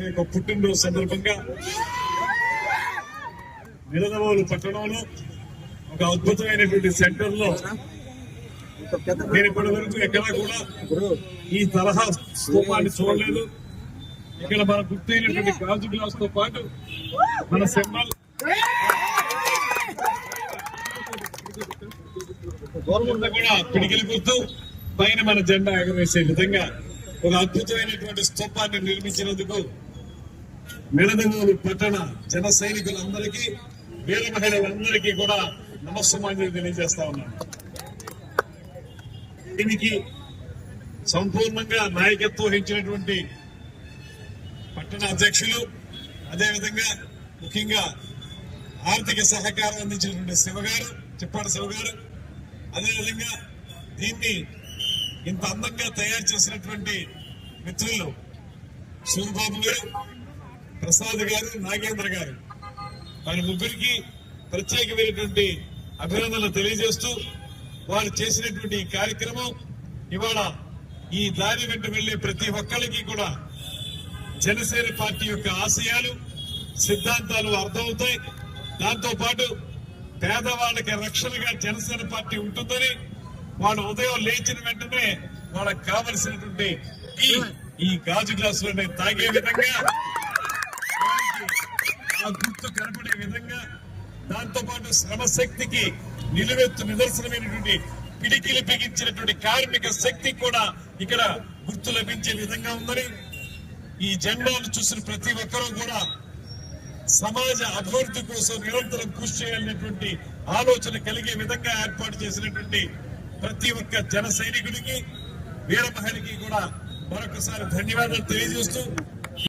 గారి యొక్క పుట్టినరోజు సందర్భంగా నిడదవోలు పట్టణంలో ఒక అద్భుతమైనటువంటి సెంటర్ లో నేను ఇప్పటి వరకు ఎక్కడా కూడా ఈ తరహా స్తూపాన్ని చూడలేదు. ఇక్కడ మన గుర్తైనటువంటి గాజు గ్లాస్ తో పాటు మన సింబల్ కూడా పిడికిలి గుర్తు పైన మన జెండా ఎగరవేసే విధంగా ఒక అద్భుతమైనటువంటి స్తూపాన్ని నిర్మించినందుకు నిడదవోలు పట్టణ జన సైనికులందరికీ వీర మహిళలందరికీ కూడా నమస్సుమాంజలి తెలియజేస్తా ఉన్నాను. దీనికి సంపూర్ణంగా నాయకత్వం వహించినటువంటి పట్టణ అధ్యక్షులు, అదేవిధంగా ముఖ్యంగా ఆర్థిక సహకారం అందించినటువంటి శివగారు, చిప్పాడ శివగారు, అదేవిధంగా దీన్ని ఇంత అందంగా తయారు చేసినటువంటి మిత్రులు సూరిబాబు గారు, ప్రసాద్ గారు, నాగేంద్ర గారు, వారి ముగ్గురికి ప్రత్యేకమైనటువంటి అభినందనలు తెలియజేస్తూ వారు చేసినటువంటి ఈ కార్యక్రమం ఇవాళ ఈ దారి వెంట వెళ్లే ప్రతి ఒక్కరికి కూడా జనసేన పార్టీ యొక్క ఆశయాలు, సిద్ధాంతాలు అర్థమవుతాయి. దాంతో పాటు పేదవాళ్ళకి రక్షణగా జనసేన పార్టీ ఉంటుందని వాళ్ళు ఉదయం లేచిన వెంటనే వాళ్ళకి కావలసినటువంటి ఈ గాజు గ్లాసులనే తాగే విధంగా, ఆ గుర్తు కనపడే విధంగా, దాంతో పాటు శ్రమశక్తికి నిలువెత్తు నిదర్శనమైనటువంటి పిడికిలు బిగించినటువంటి కార్మిక శక్తి కూడా ఇక్కడ గుర్తు లభించే విధంగా ఉందని, ఈ జెండాను చూసిన ప్రతి ఒక్కరూ కూడా సమాజ అభివృద్ధి కోసం నిరంతరం కృషి చేయాలనేటువంటి ఆలోచన కలిగే విధంగా ఏర్పాటు చేసినటువంటి ప్రతి ఒక్క జన సైనికుడికి, వీర మహిళకి కూడా మరొకసారి ధన్యవాదాలు తెలియజేస్తూ